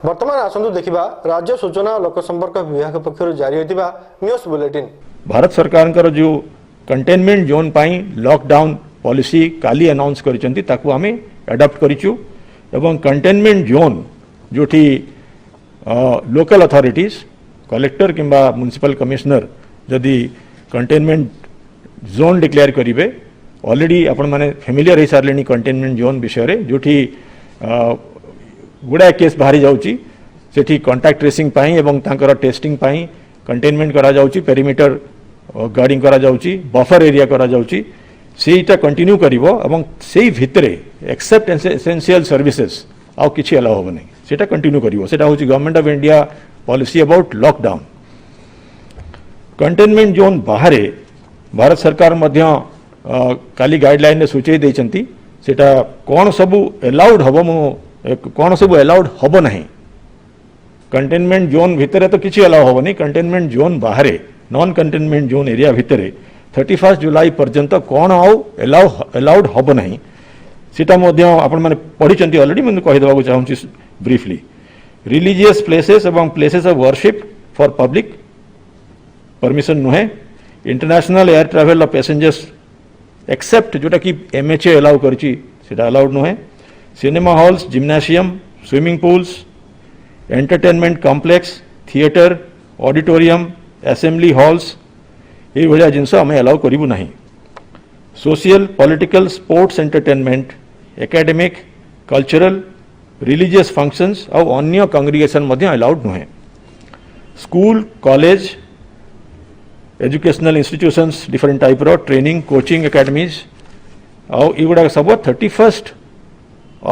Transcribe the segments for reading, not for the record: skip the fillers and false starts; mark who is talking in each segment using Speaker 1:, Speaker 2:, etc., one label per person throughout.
Speaker 1: वर्तमान आसंतु देखिबा राज्य सूचना और लोक संपर्क विभाग पक्षरु जारी होतिबा न्यूज बुलेटिन।
Speaker 2: भारत सरकार का जो कंटेनमेंट जोन पाई लॉकडाउन पॉलिसी काली अनाउंस करिसेंती ताकू आमे एडॉप्ट करिचु एवं कंटेनमेंट जोन जोठी लोकल अथॉरिटीज कलेक्टर किंबा म्युनिसिपल कमिश्नर जदि कंटेनमेंट जोन डिक्लेयर करिवे ऑलरेडी आपण माने फेमिलियर हो सारे कंटेनमेंट जोन विषय रे जोठी गुड़ाए केस बाहरी जाउची सेठी कांटेक्ट ट्रेसिंग पाई एवं तांकर टेस्टिंग पाई कंटेनमेंट करा जाउची पेरीमीटर गार्डिंग करा जाउची बफर एरिया करा जाउची सेटा कंटिन्यू करिवो एवं सेही भितरे एक्सेप्ट एसेंशियल सर्विसेज आउ किछि अलाउ होबो नै सेटा कंटिन्यू करिवो सेटा होची government of India policy about lockdown. Containment zone बाहरे भारत सरकार मध्य काली गाइडलाइन ने सूचई दैचंती सेटा कोन सबु अलाउड हबो मो कौन सब अलाउड हम ना कंटेनमेंट जोन भितर तो किसी अलाउ हम नहीं कंटेनमेंट जोन बाहर नॉन कंटेनमेंट जोन एरिया भितर 31 जुलाई पर्यंत कौन अलाउड हम ना सीटा आपण मैंने पढ़ी ऑलरेडी मैं कहीदेक चाहूँगी ब्रीफली रिलीजियस प्लेसेस एवं places of worship for public permission नुहे international air travel of passengers except जोटा कि MHA अलाउ करची सीटा अलाउड नुहे cinema halls gymnasium swimming pools entertainment complex theatre auditorium assembly halls ये भाया जिनस आम अलाउ करूँ ना social political sports entertainment academic cultural religious functions और अन्य कांग्रिगेशन अलाउड नुहे school college educational institutions different type रो ट्रेनिंग कोचिंग एकेडमीज और युवा सब 31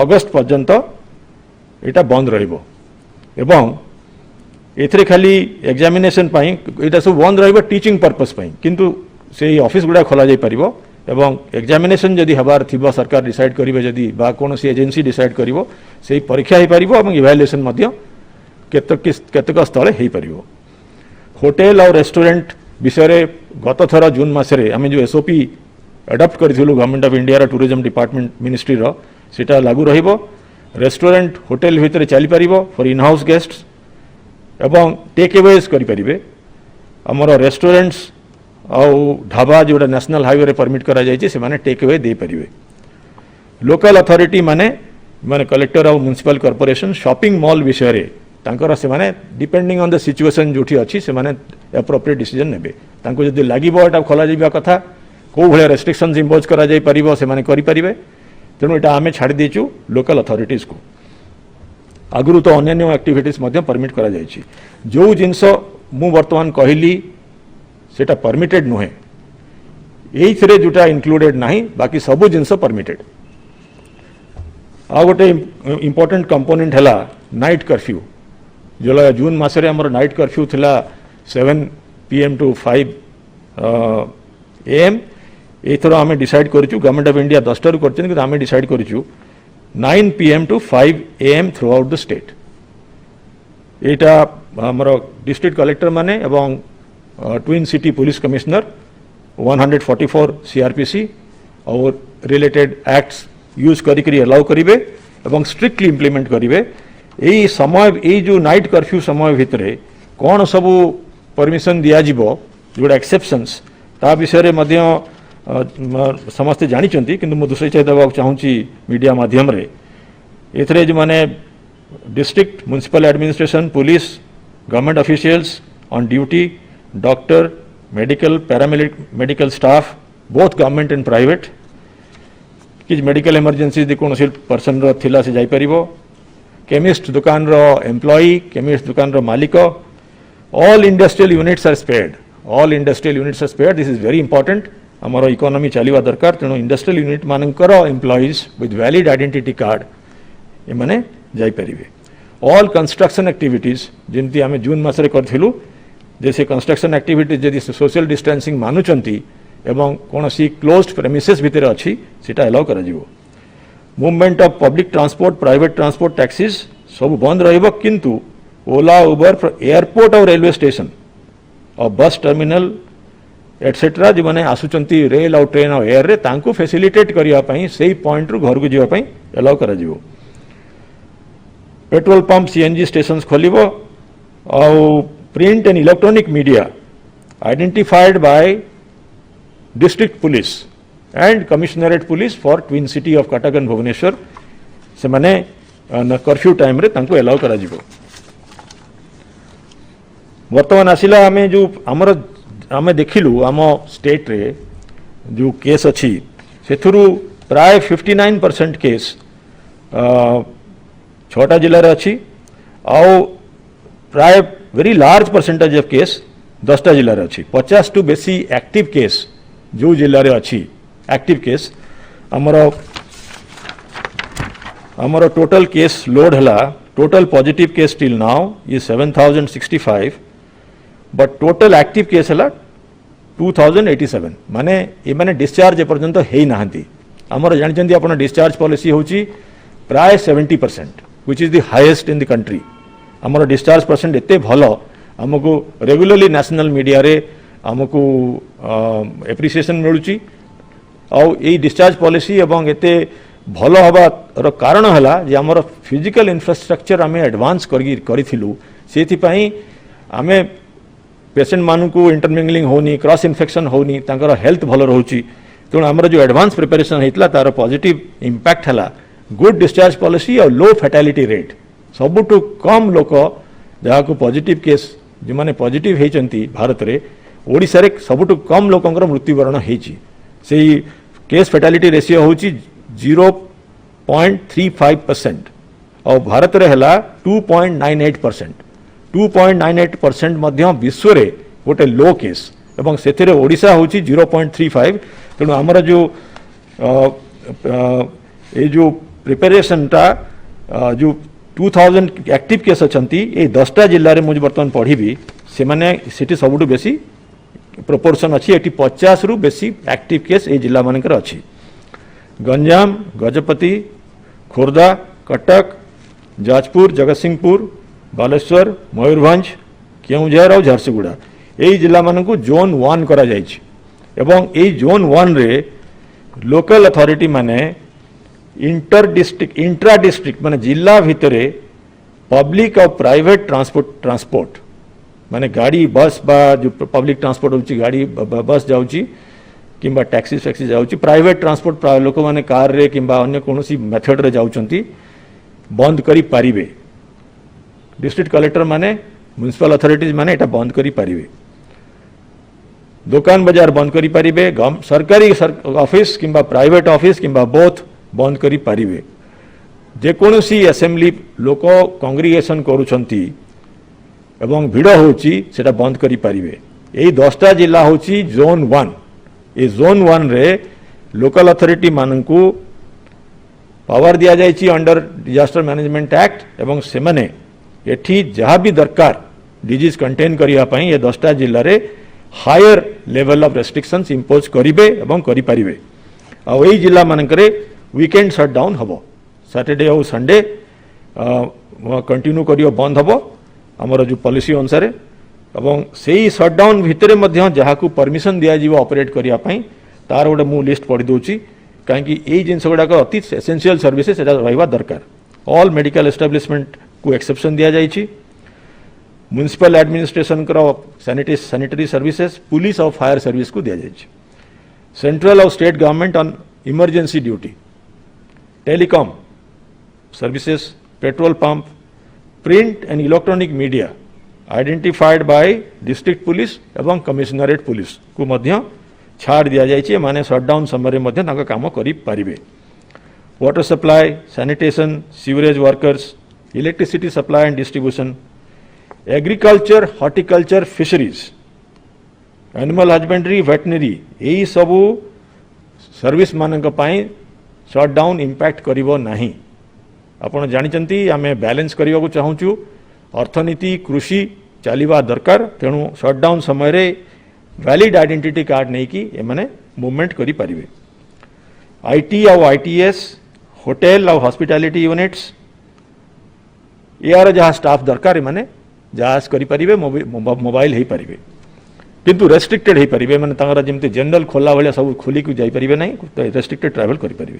Speaker 2: अगस्त पर्यंत यहाँ बंद रहिबो एवं एथरे खाली एग्जामिनेशन पाई यहाँ सब बंद रहिबो टीचिंग पर्पस पाई किंतु से ऑफिस गुड़ा खोला जाई परिबो एवं एग्जामिनेशन जदि हबार थिबो सरकार डिसाइड करिवे जदि बा कोनोसी एजेंसी डिसाइड करिवो सेही परीक्षा हे परिबो एवं इवैल्यूएशन मध्य केतक स्थले हे परिबो। होटेल और रेस्टोरेंट विषय गत थर जून मासरे आमे जो SOP एडॉप्ट करिथिलु government of India tourism department ministry रो सेटा लागू रहिबो रेस्टोरेंट होटेल भितर चली पारिबो फॉर इन हाउस गेस्ट्स एवं टेक अवेज करि परिबे हमर रेस्टोरेंट्स आउ ढाबा जोड़ा नेशनल हाईवे रे परमिट करा जायछि से माने टेक अवे दे परिबे लोकल अथॉरिटी माने माने कलेक्टर और म्युनिसिपल कॉर्पोरेशन शॉपिंग मॉल विषय रे तांकर से माने डिपेंडिंग ऑन द सिचुएशन जोठी अछि से माने एप्रोप्रिएट डिसीजन नेबे तांको जदि लागिबो एटा खोला जाइबा कथा को भले रेस्ट्रिक्शंस इंपोज करा जाय परिबो से माने करि परिबे तेणु यहाँ आम छाड़ी देचु लोकल अथॉरिटीज को आगुरी तो अन्य एक्टिविटीज परमिट करा जायछि जो जिनस मु वर्तमान कहली सेटा परमिटेड नुहे ये जोटा इंक्लूडेड नहीं बाकी सबू जिनस परमिटेड। आ गोटे इंपोर्टेंट कंपोनेंट है नाइट कर्फ्यू जो जून मासरे हमर नाइट कर्फ्यू थिला 7 PM to 5 AM एथर आम डिसाइड करूँ गवर्नमेंट ऑफ इंडिया 10 टारू कर आम डिसाइड करूँ 9 PM to 5 AM through out the state यहाँ आमर डिस्ट्रिक्ट कलेक्टर माने एवं twin city police commissioner 144 CRPC और रिलेटेड एक्ट्स यूज करी अलाउ करेंगे एवं स्ट्रिक्टली इम्प्लीमेंट करेंगे यही समय यही जो नाइट कर्फ्यू समय भितर कौन सबू परमिशन दिज्व जोड़ा एक्सेप्शंस ता विषय में समस्ते जानी कि दूसरे चाहिए देवाक चाहूँगी मीडिया माध्यम रे एथरे जो माने district municipal administration police government officials on duty doctor medical paramedical staff both government and private कि मेडिकल इमरजेंसी यदि कौन पर्सन थिला से जापर केमिस्ट दुकान रो एम्प्लॉई केमिस्ट दुकान रो मालिक all industrial units are spared all industrial units are spared this is very important आमर इकोनॉमी चलवा दरकार तेणु इंडस्ट्रियल यूनिट मानकर employees with valid identity card एमाने जाइपर ऑल कंस्ट्रक्शन एक्टिविटीज जमती आम जून मासरे करूँ जैसे कंस्ट्रक्शन एक्टिविटीज जदि सोशल डिस्टेंसिंग मानुंट एवं कौन सी क्लोज्ड प्रेमिसेस भितर अच्छी सीटा अलाउ कर movement of public transport private transport taxis सब बंद रहिबो किंतु ओला उबर एयरपोर्ट और रेलवे स्टेशन और बस टर्मिनल एटसेट्रा जो मैंने आसुचंती रेल और ट्रेन और एयर रे तांको फैसिलिटेट करने से पॉइंट रु घर को जावाई अलाउ कर पेट्रोल पंप सीएनजी स्टेशंस खोलिबो और print and electronic media identified by district police and commissionerate police for twin city of Cuttack and Bhubaneswar से माने कर्फ्यू टाइम रे तांको एलाउ करा जिवो। वर्तमान आसिला आमे जो हमर आमे देखिलु आम स्टेट रे जो केस अच्छी सेथुरु प्राय 59% केस 6टा जिले रे अच्छी आउ प्राय very large percentage of case 10टा जिले रे अच्छी 50 टू बेसी एक्टिव केस जो जिले रे अच्छी एक्टिव केस हमर टोटल केस लोड हला total positive case till now ये 7065 बट टोटल एक्टिव केस हला 2087 माने ये माने डिस्चार्ज एपर्यंत है नाहंती हमर जानचंती आपण डिस्चार्ज पॉलिसी होची प्राय 70% which is the highest in the country. हमर डिस्चार्ज परसेंट एते भलो हमको रेगुलरली नेशनल मीडिया रे हमको एप्रिसिएशन मिलुची और ये डिस्चार्ज पॉलिसी एवं एते भलो हबार कारण हला जे हमर फिजिकल इंफ्रास्ट्रक्चर आमे एडवांस करिथिलु सेथि पई आमे पेशेंट मानू को इंटरमिंगलिंग होनी क्रॉस इन्फेक्शन होनी तांकर हेल्थ भलो रहउची तेणु आमर जो एडवांस प्रिपरेशन होता तार पॉजिटिव इंपैक्ट है गुड डिस्चार्ज पॉलिसी और लो फैटालिटी रेट सबुठु कम लोक जहाँ को पॉजिटिव केस जो माने पॉजिटिव होती भारत रे ओडिशा रे सबुठु कम लोकंकर मृत्युवरण होती से केस फैटालिटी रेशियो होची 0.35% और भारत रे हला 2.98%। 2.98% मध्य विश्व रे गोटे लो केस एवं से ओडिशा होची 0.35 तेणु आमर जो ये जो प्रिपेरेशन टा जो 2000 एक्टिव केस अच्छी ये 10टा जिले में मुझे बर्तमान पढ़ी से माने सिटी सबुठु बेसी प्रोपोर्शन अच्छी एटी 50 रु बेसी एक्टिव केस ये जिला मानकर अच्छी गंजाम गजपति खोर्धा कटक जाजपुर जगतसिंहपुर बालेश्वर मयूरभंज केउझर और झारसुगुड़ा यही जिला मानक जोन 1 करा जायछि एवं यही जोन 1 रे लोकल अथॉरिटी माने इंटर डिस्ट्रिक्ट इंट्रा डिस्ट्रिक्ट माने जिला भितरे पब्लिक और प्राइवेट ट्रांसपोर्ट माने गाड़ी बस बा जो पब्लिक ट्रांसपोर्ट होची गाड़ी बस जाउची किंबा टैक्सी फैक्सी जाउची प्राइवेट ट्रांसपोर्ट लोक माने कार रे किंबा अन्य कोनोसी मेथड रे जाउचंती बंद करी पारिबे डिस्ट्रिक्ट कलेक्टर माने म्युनिसिपल अथॉरिटीज माने एटा बंद करी पारिबे दुकान बाजार बंद करी पारिबे सरकारी ऑफिस किंबा प्राइवेट ऑफिस किंबा बोथ बंद करी पारिबे जेकोसी असेंबली लोक कांग्रिगेशन करूछंती एवं भिड़ होची सेटा बंद करी पारिबे एई 10टा जिला होची जोन 1 ए जोन 1 रे लोकल अथॉरिटी मानकू पावर दिया जायछि अंडर डिजास्टर मैनेजमेंट एक्ट एवं से माने एठी जहाँ भी दरकार डिजीज कंटेन करिया पई ये 10टा जिल्ला रे higher level of restrictions impose करिवे एवं करि परिवे आ एई जिल्ला मानकरे वीकेंड शटडाउन हबो सैटरडे और संडे कंटिन्यू करियो बंद हबो हमर जो पॉलिसी अनुसार एवं सेही शटडाउन भितरे मध्य जहाँ को परमिशन दिया जीवो ऑपरेट करिया पई तार गोटे मु लिस्ट पढ़ी दोची कहीं एई जिनस गुड़ाक अति एसेंशियल सर्विसेस एटा रहिबा दरकार ऑल मेडिकल एस्टाब्लिशमेंट को एक्सेप्शन दिया जाइछि municipal administration sanitary services police और फायर सर्विस को दिया जाइछि सेंट्रल और state government on emergency duty telecom services petrol pump print and electronic media identified by district police एवं कमिश्नरेट पुलिस को मध्य छाड़ दिया जाइछि माने शटडाउन समय मध्य तांका काम करि पारिबे water supply sanitation sewerage workers electricity supply and distribution agriculture horticulture fisheries animal husbandry veterinary यही सबू सर्विस मानक पई शटडाउन इंपैक्ट करिवो नाही आपण जानिचंती आमे बैलेंस करिवा को चाहूचु अर्थनीति कृषि चलिबा दरकार तेणु शटडाउन समय रे वैलिड आइडेंटिटी कार्ड नहीं कि एमाने मूवमेंट करि परिबे आईटी और आईटीएस होटल और हॉस्पिटैलिटी यूनिट्स यार जहाँ स्टाफ दरकार माने जहाज करि परिबे मोबाइल हे परिबे किंतु रेस्ट्रिक्टेड हे परिबे माने तांगरा जेमते जनरल खोला भलिया सब खोली को जाई परिबे नाही रेस्ट्रिक्टेड ट्रैवल करि परिबे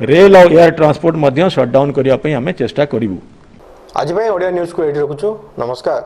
Speaker 2: रेल और एयर ट्रांसपोर्ट मध्य शटडाउन करिया पई हमें चेष्टा करिवु।
Speaker 1: आज ओडिया न्यूज को एठी रखुछु। नमस्कार।